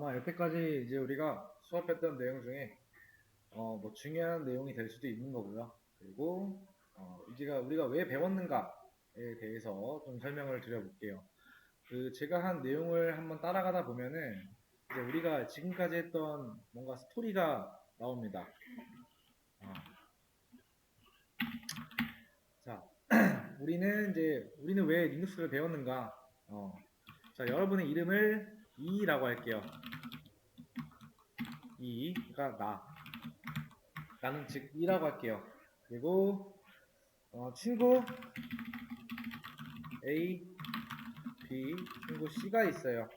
아마 여태까지 이제 우리가 수업했던 내용 중에 뭐 중요한 내용이 될 수도 있는 거고요. 그리고 우리가 왜 배웠는가에 대해서 좀 설명을 드려볼게요. 제가 한 내용을 한번 따라가다 보면은 이제 우리가 지금까지 했던 뭔가 스토리가 나옵니다. 자, 우리는 왜 리눅스를 배웠는가? 자, 여러분의 이름을 이라고 할게요. 이가 나는 즉 이라고 할게요. 그리고 친구 A, B, 친구 C가 있어요.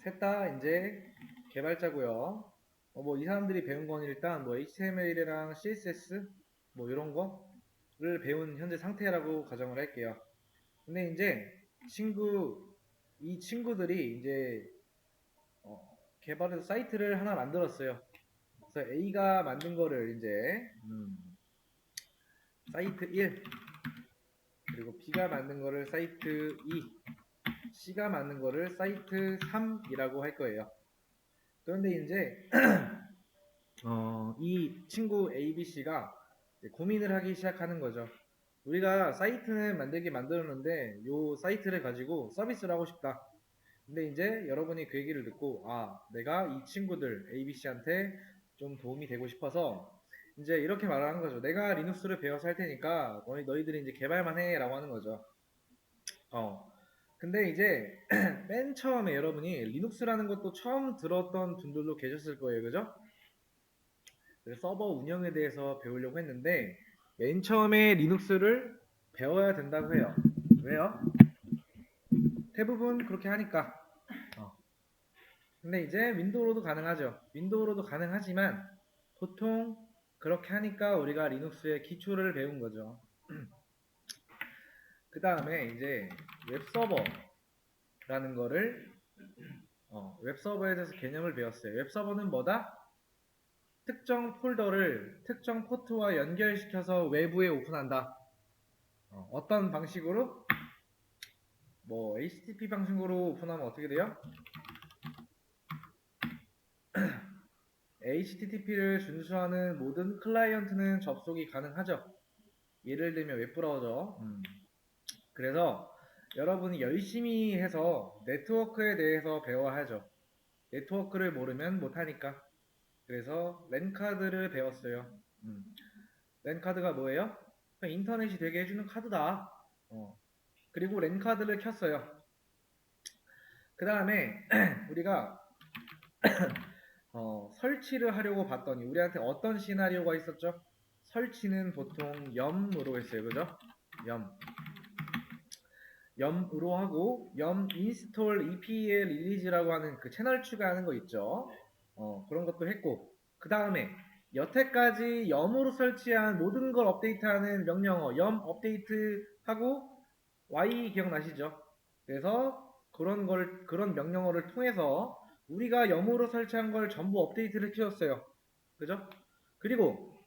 셋 다 이제 개발자고요. 뭐 이 사람들이 배운 건 일단 뭐 HTML이랑 CSS 뭐 이런 거를 배운 현재 상태라고 가정을 할게요. 근데 이제 이 친구들이 이제 개발해서 사이트를 하나 만들었어요. 그래서 A가 만든 거를 이제 사이트 1, 그리고 B가 만든 거를 사이트 2, C가 만든 거를 사이트 3이라고 할 거예요. 그런데 이제 이 친구 ABC가 고민을 하기 시작하는 거죠. 우리가 사이트는 만들었는데 이 사이트를 가지고 서비스를 하고 싶다. 근데 이제 여러분이 그 얘기를 듣고 내가 이 친구들 ABC한테 좀 도움이 되고 싶어서 이제 이렇게 말을 하는 거죠. 내가 리눅스를 배워서 할 테니까 너희들이 이제 개발만 해 라고 하는 거죠. 근데 이제 맨 처음에 여러분이 리눅스라는 것도 처음 들었던 분들도 계셨을 거예요. 그죠? 서버 운영에 대해서 배우려고 했는데 맨 처음에 리눅스를 배워야 된다고 해요. 왜요? 대부분 그렇게 하니까. 근데 이제 윈도우로도 가능하죠. 윈도우로도 가능하지만 보통 그렇게 하니까 우리가 리눅스의 기초를 배운 거죠. 그 다음에 이제 웹서버라는 거를 웹서버에 대해서 개념을 배웠어요. 웹서버는 뭐다? 특정 폴더를 특정 포트와 연결시켜서 외부에 오픈한다. 어떤 방식으로? 뭐 HTTP 방식으로 오픈하면 어떻게 돼요? HTTP를 준수하는 모든 클라이언트는 접속이 가능하죠. 예를 들면 웹브라우저. 그래서 여러분이 열심히 해서 네트워크에 대해서 배워야 하죠. 네트워크를 모르면 못하니까. 그래서 랜카드를 배웠어요. 랜카드가 뭐예요? 인터넷이 되게 해주는 카드다. 그리고 랜카드를 켰어요. 그 다음에 우리가 설치를 하려고 봤더니 우리한테 어떤 시나리오가 있었죠? 설치는 보통 염으로 했어요. 그죠? 염으로 하고 염 인스톨 EPL 릴리즈라고 하는 그 채널 추가하는 거 있죠. 그런 것도 했고 그 다음에 여태까지 염으로 설치한 모든 걸 업데이트하는 명령어 염 업데이트 하고 Y 기억나시죠? 그래서 그런 명령어를 통해서 우리가 염으로 설치한 걸 전부 업데이트를 키웠어요. 그죠? 그리고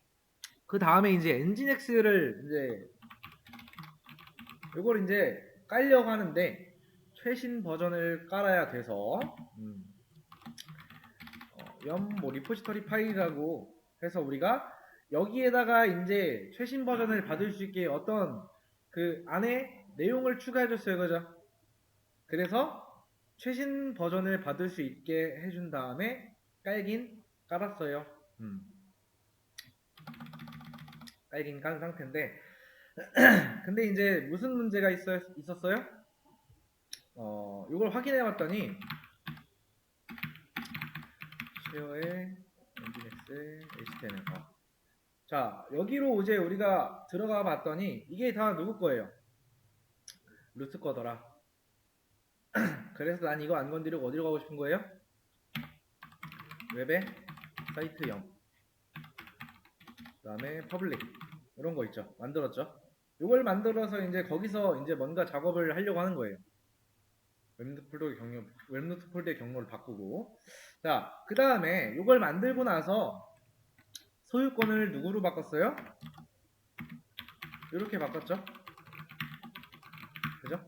그 다음에 이제 엔진엑스를 이걸 이제 깔려고 하는데 최신 버전을 깔아야 돼서 뭐 리포지터리 파일이라고 해서 우리가 여기에다가 이제 최신 버전을 받을 수 있게 어떤 그 안에 내용을 추가해줬어요. 그죠? 그래서 최신 버전을 받을 수 있게 해준 다음에 깔긴 깔았어요. 깔긴 깐 상태인데 근데 이제 무슨 문제가 있었어요? 이걸 확인해 봤더니 쉐어의 엔진엑스 HTML 자 여기로 이제 우리가 들어가 봤더니 이게 다 누구 거예요? 루트 거더라. 그래서 난 이거 안 건드리고 어디로 가고 싶은 거예요? 웹의 사이트 0, 그 다음에 퍼블릭 이런 거 있죠. 만들었죠. 이걸 만들어서 이제 거기서 이제 뭔가 작업을 하려고 하는 거예요. 웹노트 폴더의 경로를 바꾸고. 자, 그 다음에 이걸 만들고 나서 소유권을 누구로 바꿨어요? 이렇게 바꿨죠. 그죠?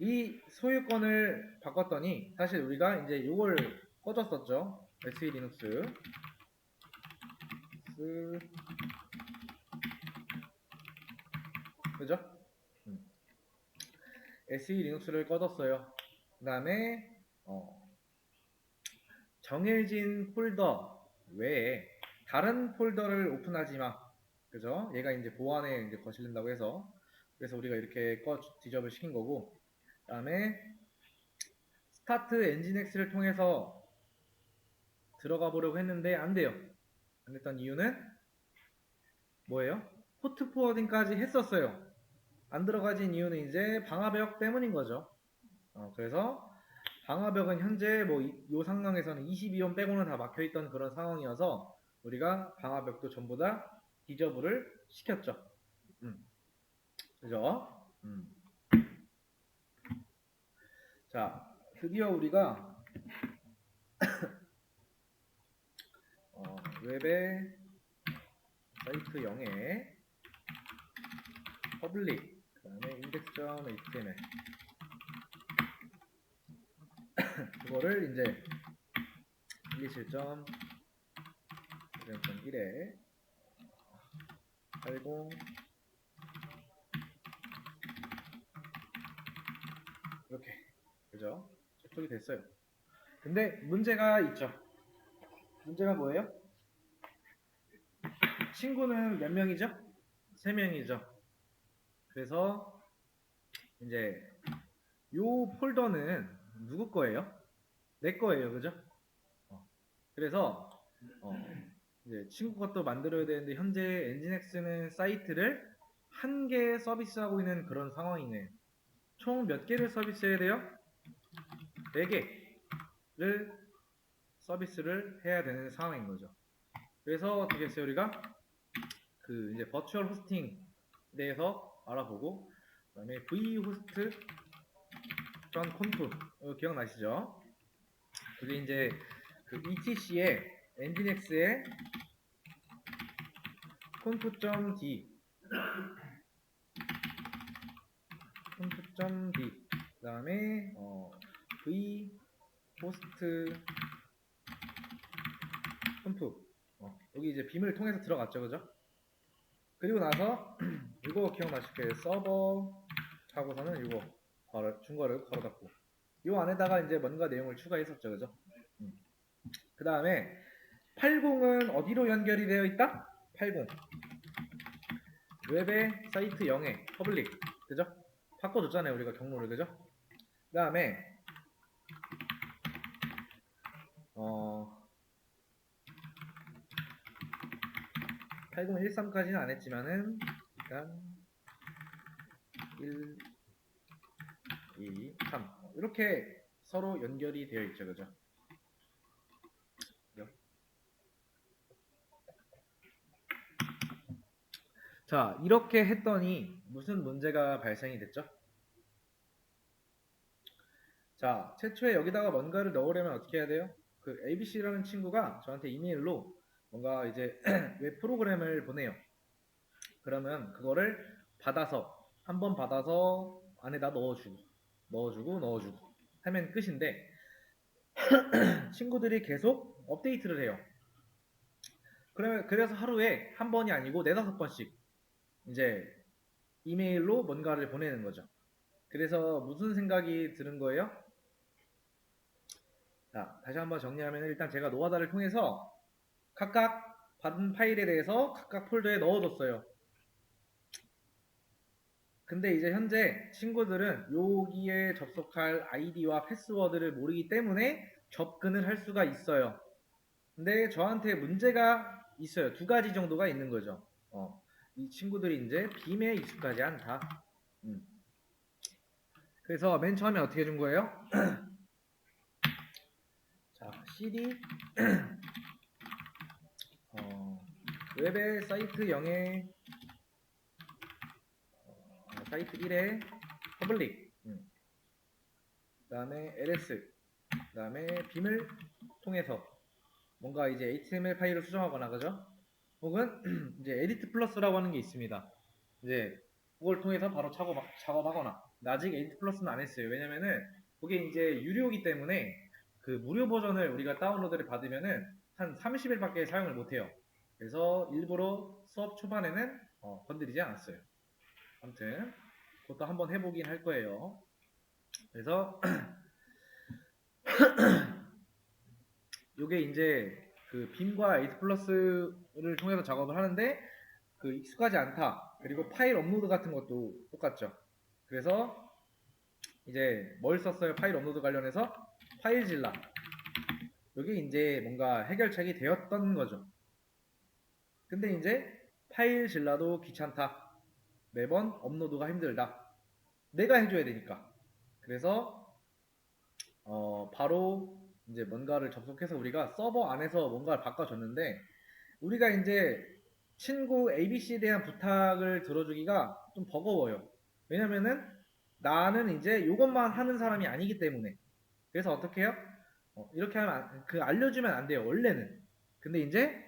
이 소유권을 바꿨더니 사실 우리가 이제 이걸 꺼줬었죠. SE 리눅스. 그죠? SE 리눅스를 꺼뒀어요. 그 다음에 정해진 폴더 외에 다른 폴더를 오픈하지 마. 그죠? 얘가 이제 보안에 이제 거슬린다고 해서 그래서 우리가 이렇게 디접을 시킨 거고, 그 다음에 스타트 엔진엑스를 통해서 들어가 보려고 했는데 안 돼요. 안 됐던 이유는 뭐예요? 포트 포워딩까지 했었어요. 안 들어가진 이유는 이제 방화벽 때문인 거죠. 그래서 방화벽은 현재 뭐 이 상황에서는 22원 빼고는 다 막혀있던 그런 상황이어서 우리가 방화벽도 전부 다 디저브를 시켰죠. 그죠? 자, 드디어 우리가 웹의 사이트 0에 퍼블릭 그 다음에 index.html 그거를 이제 127.1에 80 이렇게 그죠? 접속이 됐어요. 근데 문제가 있죠. 문제가 뭐예요? 친구는 몇 명이죠? 3명이죠. 그래서 이제 요 폴더는 누구 거예요? 내 거예요. 그죠? 그래서 이제 친구 것도 만들어야 되는데 현재 엔진엑스는 사이트를 한 개 서비스하고 있는 그런 상황이네. 총 몇 개를 서비스해야 돼요? 4개를 서비스를 해야 되는 상황인 거죠. 그래서 어떻게 했어요? 우리가 그 이제 버추얼 호스팅 대해서 알아보고 그 다음에 vhost conf 기억나시죠? 그게 이제 그 etc의 nginx의 conf.d 그 다음에 vhost conf 여기 이제 빔을 통해서 들어갔죠. 그죠? 그리고 나서 이거 기억나실 거예요. 서버 하고서는 이거 중거를 걸어 닫고 이 안에다가 이제 뭔가 내용을 추가했었죠. 그죠? 그 다음에 80은 어디로 연결이 되어 있다? 80 웹의 사이트 0에 퍼블릭 그죠? 바꿔줬잖아요. 우리가 경로를. 그죠? 그 다음에 8013까지는 안 했지만은 일단 1, 2, 3 이렇게 서로 연결이 되어 있죠. 그죠? 자, 이렇게 했더니 무슨 문제가 발생이 됐죠? 자, 최초에 여기다가 뭔가를 넣으려면 어떻게 해야 돼요? 그 ABC라는 친구가 저한테 이메일로 뭔가 이제 웹 프로그램을 보내요. 그러면 그거를 받아서 한번 받아서 안에다 넣어주고 하면 끝인데 친구들이 계속 업데이트를 해요. 그래서 하루에 한 번이 아니고 4-5번씩 이제 이메일로 뭔가를 보내는 거죠. 그래서 무슨 생각이 드는 거예요? 자, 다시 한번 정리하면 일단 제가 노하다를 통해서 각각 받은 파일에 대해서 각각 폴더에 넣어뒀어요. 근데 이제 현재 친구들은 여기에 접속할 아이디와 패스워드를 모르기 때문에 접근을 할 수가 있어요. 근데 저한테 문제가 있어요. 2가지 정도가 있는 거죠. 이 친구들이 이제 빔에 익숙하지 않다. 그래서 맨 처음에 어떻게 해준 거예요? 자, cd 웹의 사이트 0에 사이트 1에 퍼블릭 그 다음에 ls 그 다음에 빔을 통해서 뭔가 이제 HTML 파일을 수정하거나 그죠? 혹은 이제 에디트 플러스라고 하는 게 있습니다. 이제 그걸 통해서 바로 작업하거나 아직 8 플러스는 안 했어요. 왜냐면은 그게 이제 유료이기 때문에 그 무료 버전을 우리가 다운로드를 받으면은 한 30일밖에 사용을 못 해요. 그래서 일부러 수업 초반에는 건드리지 않았어요. 아무튼 그것도 한번 해보긴 할 거예요. 그래서 요게 이제 그 빔과 8 플러스를 통해서 작업을 하는데 그 익숙하지 않다. 그리고 파일 업로드 같은 것도 똑같죠. 그래서 이제 뭘 썼어요? 파일 업로드 관련해서 파일질라. 여기 이제 뭔가 해결책이 되었던 거죠. 근데 이제 파일질라도 귀찮다. 매번 업로드가 힘들다. 내가 해줘야 되니까. 그래서 바로 이제 뭔가를 접속해서 우리가 서버 안에서 뭔가를 바꿔줬는데 우리가 이제 친구 ABC에 대한 부탁을 들어주기가 좀 버거워요. 왜냐면은 나는 이제 이것만 하는 사람이 아니기 때문에. 그래서 어떻게 해요? 이렇게 하면 알려주면 안 돼요. 원래는. 근데 이제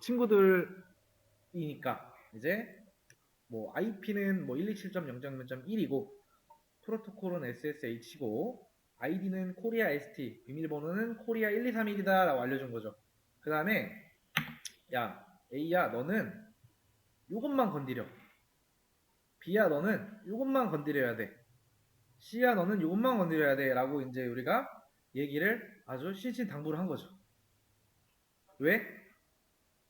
친구들이니까 이제 뭐 IP는 뭐 127.0.0.1이고 프로토콜은 SSH고 아이디는 코리아 ST 비밀번호는 코리아 1231이다 라고 알려준 거죠. 그 다음에 야 A야 너는 요것만 건드려. B야 너는 요것만 건드려야 돼. C야 너는 요것만 건드려야 돼 라고 이제 우리가 얘기를 아주 신신당부를 한 거죠. 왜?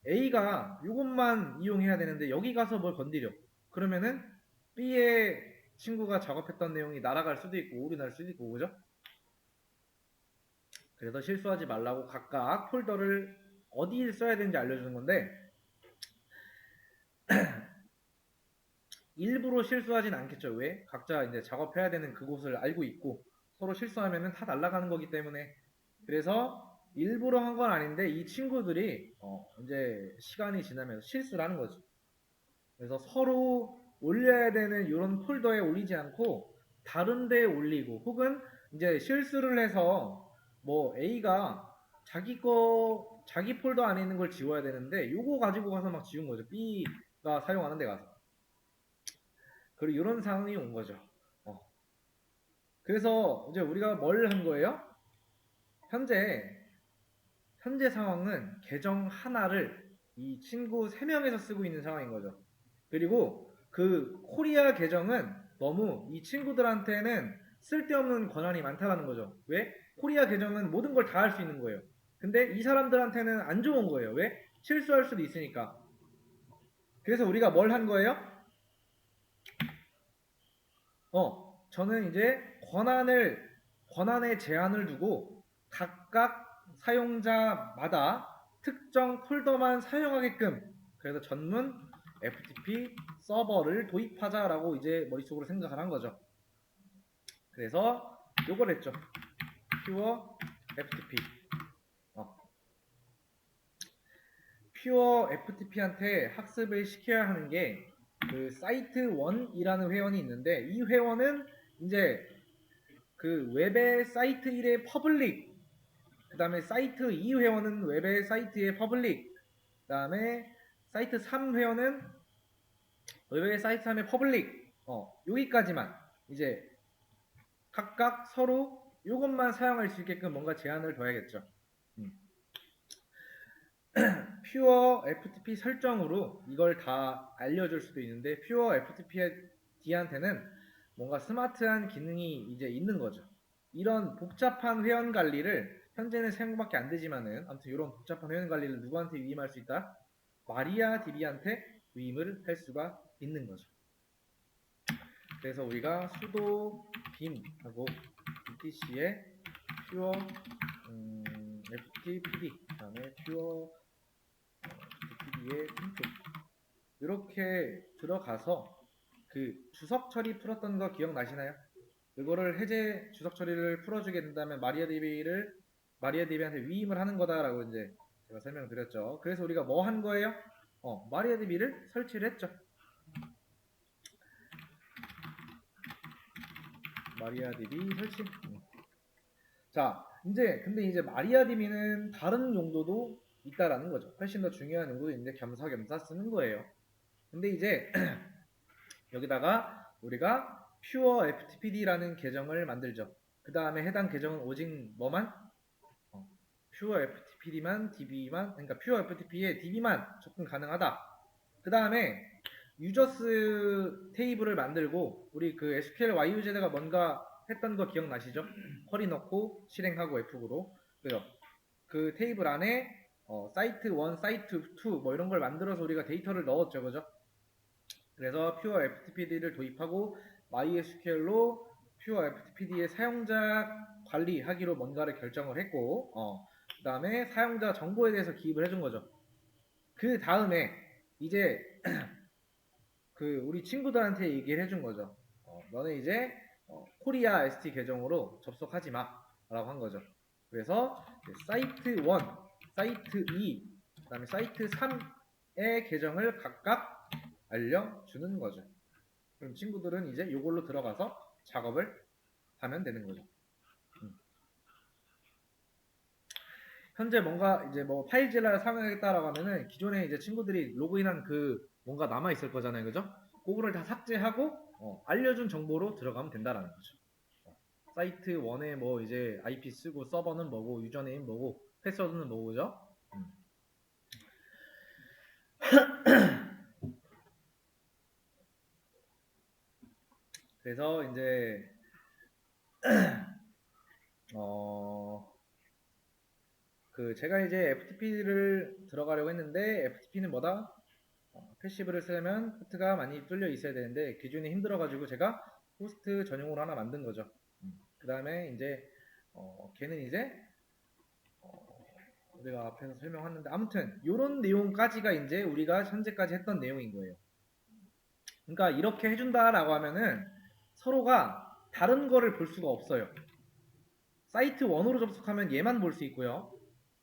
A가 요것만 이용해야 되는데 여기 가서 뭘 건드려. 그러면은 B의 친구가 작업했던 내용이 날아갈 수도 있고 오류 날 수도 있고 그죠? 그래서 실수하지 말라고 각각 폴더를 어디에 써야 되는지 알려주는 건데 일부러 실수하진 않겠죠. 왜? 각자 이제 작업해야 되는 그곳을 알고 있고 서로 실수하면은 다 날아가는 거기 때문에 그래서 일부러 한 건 아닌데 이 친구들이 이제 시간이 지나면서 실수를 하는 거죠. 그래서 서로 올려야 되는 이런 폴더에 올리지 않고 다른 데에 올리고 혹은 이제 실수를 해서 뭐 A가 자기 폴더 안에 있는 걸 지워야 되는데 요거 가지고 가서 막 지운 거죠. B가 사용하는 데 가서. 그리고 이런 상황이 온 거죠. 그래서 이제 우리가 뭘 한 거예요? 현재 상황은 계정 하나를 이 친구 3명에서 쓰고 있는 상황인 거죠. 그리고 그 코리아 계정은 너무 이 친구들한테는 쓸데없는 권한이 많다는 거죠. 왜? 코리아 계정은 모든 걸 다 할 수 있는 거예요. 근데 이 사람들한테는 안 좋은 거예요. 왜? 실수할 수도 있으니까. 그래서 우리가 뭘 한 거예요? 저는 이제 권한의 제한을 두고 각각 사용자마다 특정 폴더만 사용하게끔 그래서 전문 FTP 서버를 도입하자라고 이제 머릿속으로 생각을 한 거죠. 그래서 요걸 했죠. 퓨어 FTP. 퓨어 FTP한테 학습을 시켜야 하는 게 그 사이트 1이라는 회원이 있는데 이 회원은 이제 그 웹의 사이트 1의 퍼블릭 그 다음에 사이트 2 회원은 웹의 사이트의 퍼블릭 그 다음에 사이트 3 회원은 웹의 사이트 3의 퍼블릭 여기까지만 이제 각각 서로 이것만 사용할 수 있게끔 뭔가 제한을 둬야겠죠. 퓨어 FTP 설정으로 이걸 다 알려줄 수도 있는데 퓨어 FTP한테는 뭔가 스마트한 기능이 이제 있는 거죠. 이런 복잡한 회원 관리를 현재는 생각밖에 안 되지만은 아무튼 이런 복잡한 회원 관리를 누구한테 위임할 수 있다? 마리아DB한테 위임을 할 수가 있는 거죠. 그래서 우리가 sudo bim하고 etc에 퓨어 ftpd 그다음에 퓨어 FTPD의 input 이렇게 들어가서 그 주석 처리 풀었던 거 기억나시나요? 이거를 해제 주석 처리를 풀어주게 된다면 마리아DB한테 위임을 하는 거다라고 이제 제가 설명드렸죠. 그래서 우리가 뭐 한 거예요? 마리아DB를 설치를 했죠. 마리아DB 설치. 자, 근데 이제 마리아DB는 다른 용도도 있다라는 거죠. 훨씬 더 중요한 용도도 있는데 겸사겸사 쓰는 거예요. 근데 이제 여기다가 우리가 pure ftpd라는 계정을 만들죠. 그 다음에 해당 계정은 오직 뭐만? pure ftpd만 db만, 그러니까 pure ftp에 db만 접근 가능하다. 그 다음에 유저스 테이블을 만들고, 우리 그 SQL YUZ가 뭔가 했던 거 기억나시죠? 쿼리 넣고 실행하고 F로. 그래서 그 테이블 안에 사이트 1, 사이트 2 뭐 이런 걸 만들어서 우리가 데이터를 넣었죠, 그죠? 그래서 Pure FTPD를 도입하고 MySQL로 Pure FTPD의 사용자 관리하기로 뭔가를 결정을 했고, 그 다음에 사용자 정보에 대해서 기입을 해준 거죠. 그 다음에 이제 그 우리 친구들한테 얘기를 해준 거죠. 너네 이제 코리아 ST 계정으로 접속하지 마라고 한 거죠. 그래서 사이트 1, 사이트 2, 그 다음에 사이트 3의 계정을 각각 알려주는 거죠. 그럼 친구들은 이제 이걸로 들어가서 작업을 하면 되는 거죠. 현재 뭔가 이제 뭐 파일질을 사용하겠다라고 하면은 기존에 이제 친구들이 로그인한 그 뭔가 남아 있을 거잖아요, 그죠? 그거를 다 삭제하고 알려준 정보로 들어가면 된다라는 거죠. 사이트 1에 뭐 이제 IP 쓰고 서버는 뭐고 유저네임 뭐고 패스워드는 뭐고, 그죠? 그래서 이제 그 제가 이제 FTP를 들어가려고 했는데 FTP는 뭐다? 패시브를 쓰려면 포트가 많이 뚫려 있어야 되는데 기준이 힘들어가지고 제가 호스트 전용으로 하나 만든 거죠. 그 다음에 이제 걔는 이제 우리가 앞에서 설명했는데 아무튼 이런 내용까지가 이제 우리가 현재까지 했던 내용인 거예요. 그러니까 이렇게 해준다라고 하면은 서로가 다른 거를 볼 수가 없어요. 사이트 1으로 접속하면 얘만 볼 수 있고요.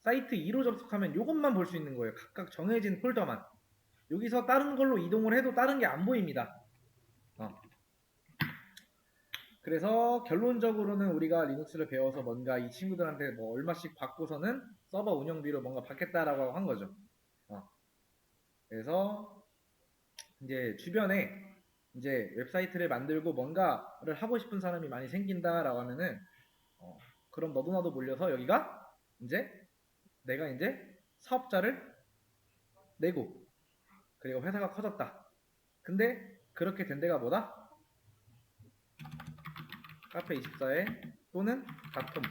사이트 2로 접속하면 이것만 볼 수 있는 거예요. 각각 정해진 폴더만. 여기서 다른 걸로 이동을 해도 다른 게 안 보입니다. 그래서 결론적으로는 우리가 리눅스를 배워서 뭔가 이 친구들한테 뭐 얼마씩 받고서는 서버 운영비로 뭔가 받겠다라고 한 거죠. 그래서 이제 주변에 이제 웹사이트를 만들고 뭔가를 하고 싶은 사람이 많이 생긴다라고 하면은 그럼 너도 나도 몰려서 여기가 이제 내가 이제 사업자를 내고 그리고 회사가 커졌다. 근데 그렇게 된 데가 뭐다? 카페24에 또는 닷컴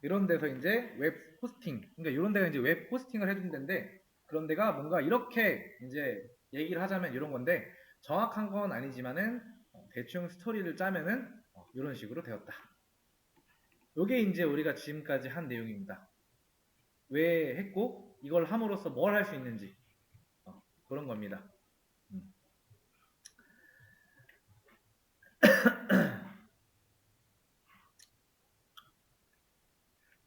이런 데서 이제 웹 호스팅, 그러니까 이런 데가 이제 웹 호스팅을 해준 데인데 그런 데가 뭔가 이렇게 이제 얘기를 하자면 이런 건데 정확한 건 아니지만은 대충 스토리를 짜면은 이런 식으로 되었다. 이게 이제 우리가 지금까지 한 내용입니다. 왜 했고 이걸 함으로써 뭘 할 수 있는지 그런 겁니다.